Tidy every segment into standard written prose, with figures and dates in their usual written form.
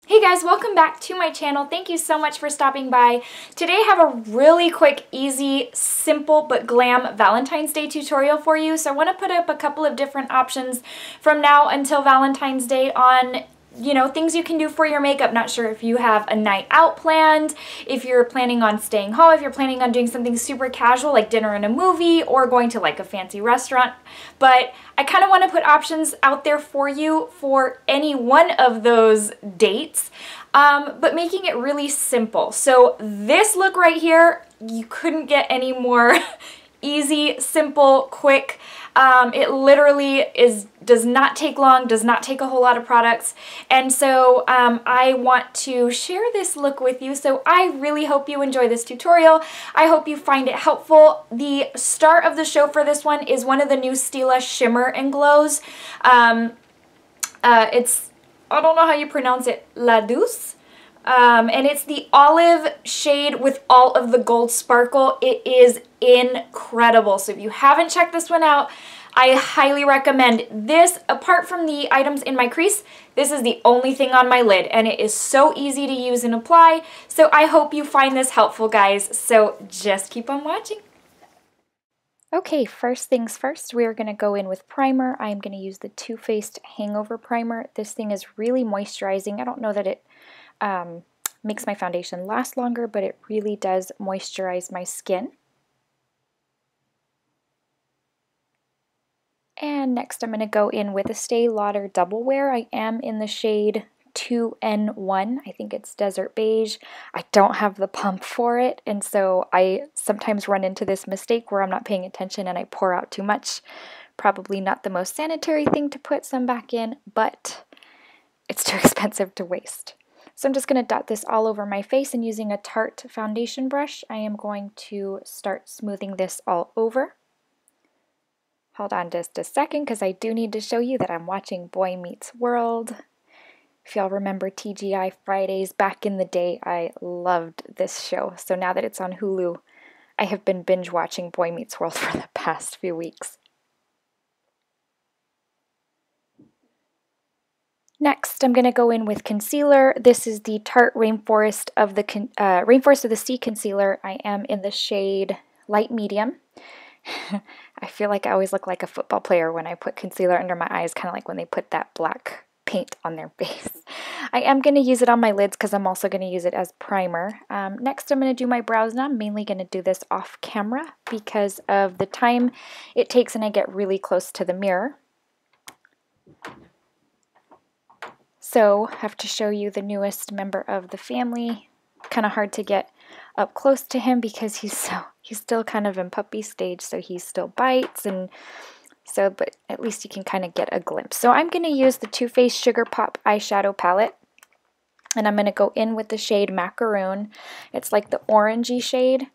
Hey guys, welcome back to my channel. Thank you so much for stopping by. Today I have a really quick, easy, simple, but glam Valentine's Day tutorial for you. So I want to put up a couple of different options from now until Valentine's Day on things you can do for your makeup. Not sure if you have a night out planned, if you're planning on staying home, if you're planning on doing something super casual like dinner and a movie or going to like a fancy restaurant. But I kind of want to put options out there for you for any one of those dates, but making it really simple. So this look right here, you couldn't get any more easy, simple, quick. It literally does not take long, does not take a whole lot of products. And so I want to share this look with you. So I really hope you enjoy this tutorial. I hope you find it helpful. The star of the show for this one is one of the new Stila Shimmer and Glows. It's, I don't know how you pronounce it, Douce. And it's the olive shade with all of the gold sparkle. It is incredible. So if you haven't checked this one out, I highly recommend this. Apart from the items in my crease, this is the only thing on my lid, and it is so easy to use and apply. So I hope you find this helpful, guys. So just keep on watching. Okay, first things first, we are going to go in with primer. I'm going to use the Too Faced Hangover Primer. This thing is really moisturizing. I don't know that it makes my foundation last longer, but it really does moisturize my skin. And next I'm going to go in with Estee Lauder Double Wear. I am in the shade 2N1. I think it's Desert Beige. I don't have the pump for it, and so I sometimes run into this mistake where I'm not paying attention and I pour out too much. Probably not the most sanitary thing to put some back in, but it's too expensive to waste. So I'm just going to dot this all over my face, and using a Tarte foundation brush, I am going to start smoothing this all over. Hold on just a second because I do need to show you that I'm watching Boy Meets World. If y'all remember TGI Fridays back in the day, I loved this show. So now that it's on Hulu, I have been binge watching Boy Meets World for the past few weeks. Next, I'm going to go in with concealer. This is the Tarte Rainforest of the Sea concealer. I am in the shade light medium. I feel like I always look like a football player when I put concealer under my eyes, kind of like when they put that black paint on their face. I am going to use it on my lids because I'm also going to use it as primer. Next, I'm going to do my brows now. I'm mainly going to do this off camera because of the time it takes and I get really close to the mirror. So I have to show you the newest member of the family. Kind of hard to get up close to him because he's still kind of in puppy stage, so he still bites, and so, but at least you can kind of get a glimpse. So I'm going to use the Too Faced Sugar Pop eyeshadow palette, and I'm going to go in with the shade Macaroon. It's like the orangey shade,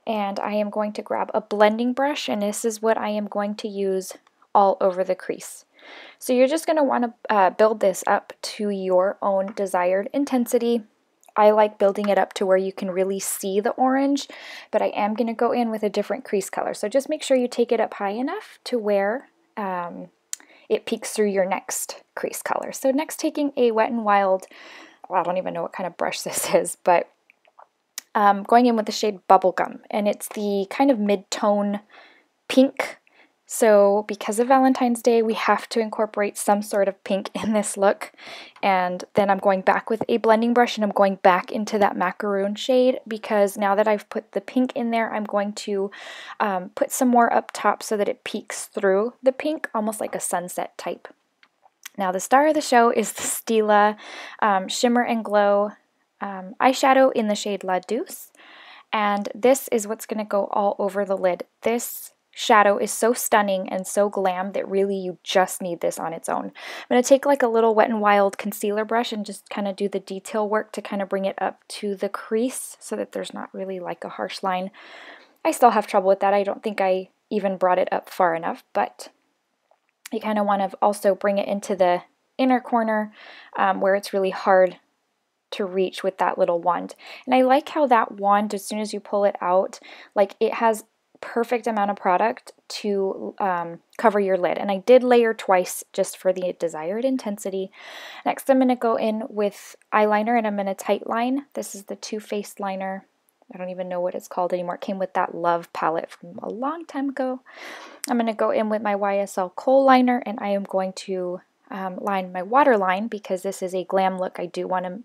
and I am going to grab a blending brush, and this is what I am going to use all over the crease. So you're just going to want to build this up to your own desired intensity. I like building it up to where you can really see the orange, but I am going to go in with a different crease color. So just make sure you take it up high enough to where it peeks through your next crease color. So next, taking a Wet n Wild, well, I don't even know what kind of brush this is, but going in with the shade Bubblegum, and it's the kind of mid-tone pink. So because of Valentine's Day, we have to incorporate some sort of pink in this look. And then I'm going back with a blending brush, and I'm going back into that macaroon shade because now that I've put the pink in there, I'm going to put some more up top so that it peeks through the pink, almost like a sunset type. Now the star of the show is the Stila Shimmer and Glow eyeshadow in the shade La Douce. And this is what's going to go all over the lid. This shadow is so stunning and so glam that really you just need this on its own. I'm going to take like a little Wet n Wild concealer brush and just kind of do the detail work to kind of bring it up to the crease so that there's not really like a harsh line. I still have trouble with that. I don't think I even brought it up far enough, but you kind of want to also bring it into the inner corner where it's really hard to reach with that little wand. And I like how that wand, as soon as you pull it out, like it has perfect amount of product to cover your lid. And I did layer twice just for the desired intensity. Next, I'm going to go in with eyeliner, and I'm going to tight line. This is the Too Faced liner. I don't even know what it's called anymore. It came with that Love palette from a long time ago. I'm going to go in with my YSL Kohl liner, and I am going to line my waterline because this is a glam look. I do want to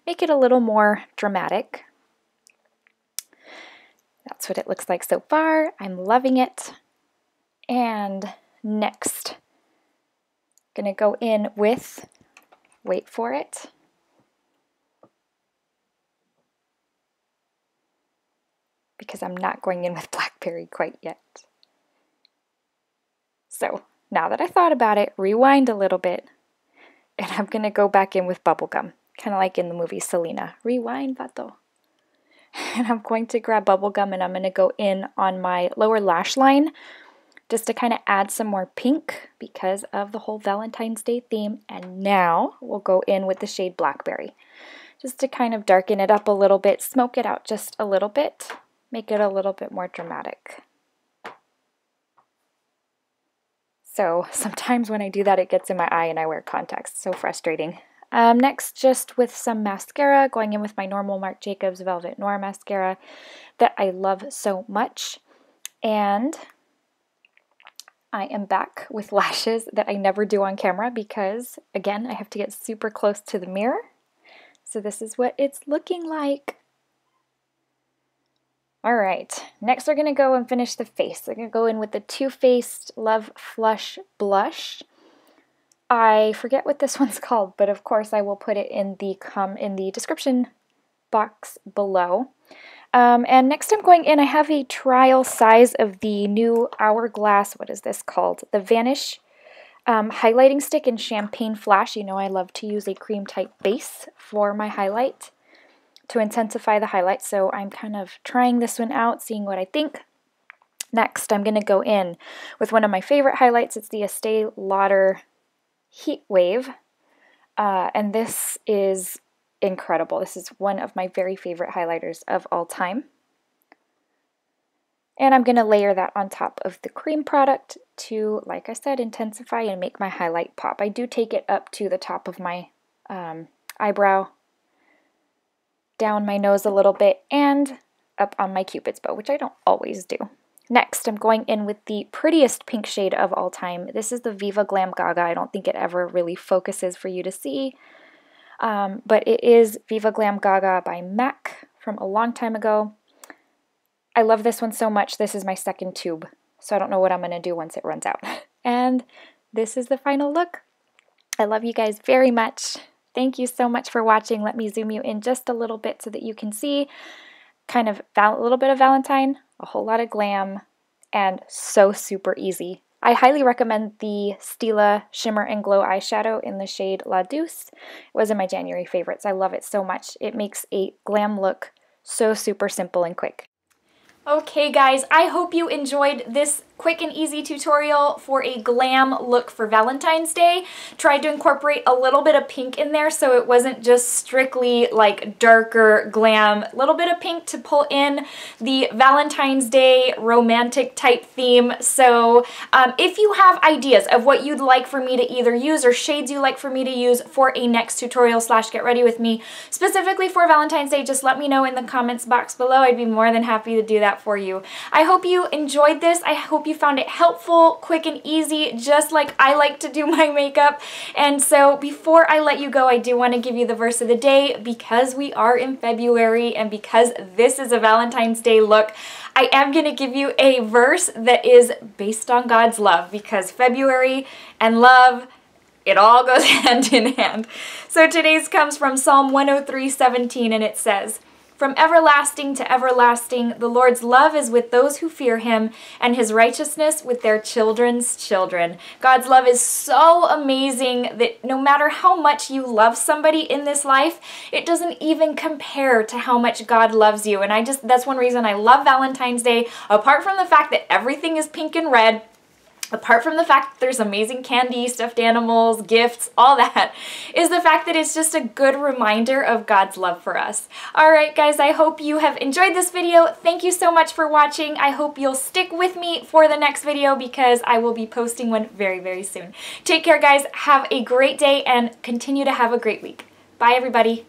make it a little more dramatic. That's what it looks like so far. I'm loving it. And next, I'm going to go in with, wait for it, because I'm not going in with Blackberry quite yet. So now that I thought about it, rewind a little bit, and I'm going to go back in with bubblegum, kind of like in the movie Selena. Rewind, vato. And I'm going to grab bubblegum, and I'm going to go in on my lower lash line just to kind of add some more pink because of the whole Valentine's Day theme. And now we'll go in with the shade Blackberry just to kind of darken it up a little bit, smoke it out just a little bit, make it a little bit more dramatic. So sometimes when I do that, it gets in my eye and I wear contacts. So frustrating. Next, just with some mascara, going in with my normal Marc Jacobs Velvet Noir mascara that I love so much. And I am back with lashes that I never do on camera because, again, I have to get super close to the mirror. So this is what it's looking like. All right, next we're going to go and finish the face. I'm going to go in with the Too Faced Love Flush Blush. I forget what this one's called, but of course I will put it in the description box below. And next I'm going in, I have a trial size of the new Hourglass, what is this called? The Vanish highlighting stick in Champagne Flash. You know I love to use a cream type base for my highlight to intensify the highlight, so I'm kind of trying this one out, seeing what I think. Next, I'm going to go in with one of my favorite highlights. It's the Estee Lauder Heat Wave, and this is incredible. This is one of my very favorite highlighters of all time. And I'm going to layer that on top of the cream product to, like I said, intensify and make my highlight pop. I do take it up to the top of my eyebrow, down my nose a little bit, and up on my Cupid's bow, which I don't always do. Next, I'm going in with the prettiest pink shade of all time. This is the Viva Glam Gaga. I don't think it ever really focuses for you to see, but it is Viva Glam Gaga by MAC from a long time ago. I love this one so much. This is my second tube, so I don't know what I'm going to do once it runs out. And this is the final look. I love you guys very much. Thank you so much for watching. Let me zoom you in just a little bit so that you can see kind of a little bit of Valentine, a whole lot of glam, and so super easy. I highly recommend the Stila Shimmer and Glow eyeshadow in the shade La Douce. It was in my January favorites. I love it so much. It makes a glam look so super simple and quick. Okay guys, I hope you enjoyed this quick and easy tutorial for a glam look for Valentine's Day. Tried to incorporate a little bit of pink in there so it wasn't just strictly like darker glam. A little bit of pink to pull in the Valentine's Day romantic type theme. So if you have ideas of what you'd like for me to either use or shades you like for me to use for a next tutorial / get ready with me specifically for Valentine's Day, just let me know in the comments box below. I'd be more than happy to do that for you. I hope you enjoyed this. I hope you found it helpful, quick and easy, just like I like to do my makeup. And so before I let you go, I do want to give you the verse of the day because we are in February and because this is a Valentine's Day look. I am going to give you a verse that is based on God's love because February and love, it all goes hand in hand. So today's comes from Psalm 103:17, and it says, "From everlasting to everlasting, the Lord's love is with those who fear him, and his righteousness with their children's children." God's love is so amazing that no matter how much you love somebody in this life, it doesn't even compare to how much God loves you. And that's one reason I love Valentine's Day, apart from the fact that everything is pink and red. apart from the fact that there's amazing candy, stuffed animals, gifts, all that, is the fact that it's just a good reminder of God's love for us. Alright guys, I hope you have enjoyed this video. Thank you so much for watching. I hope you'll stick with me for the next video because I will be posting one very, very soon. Take care guys, have a great day, and continue to have a great week. Bye everybody.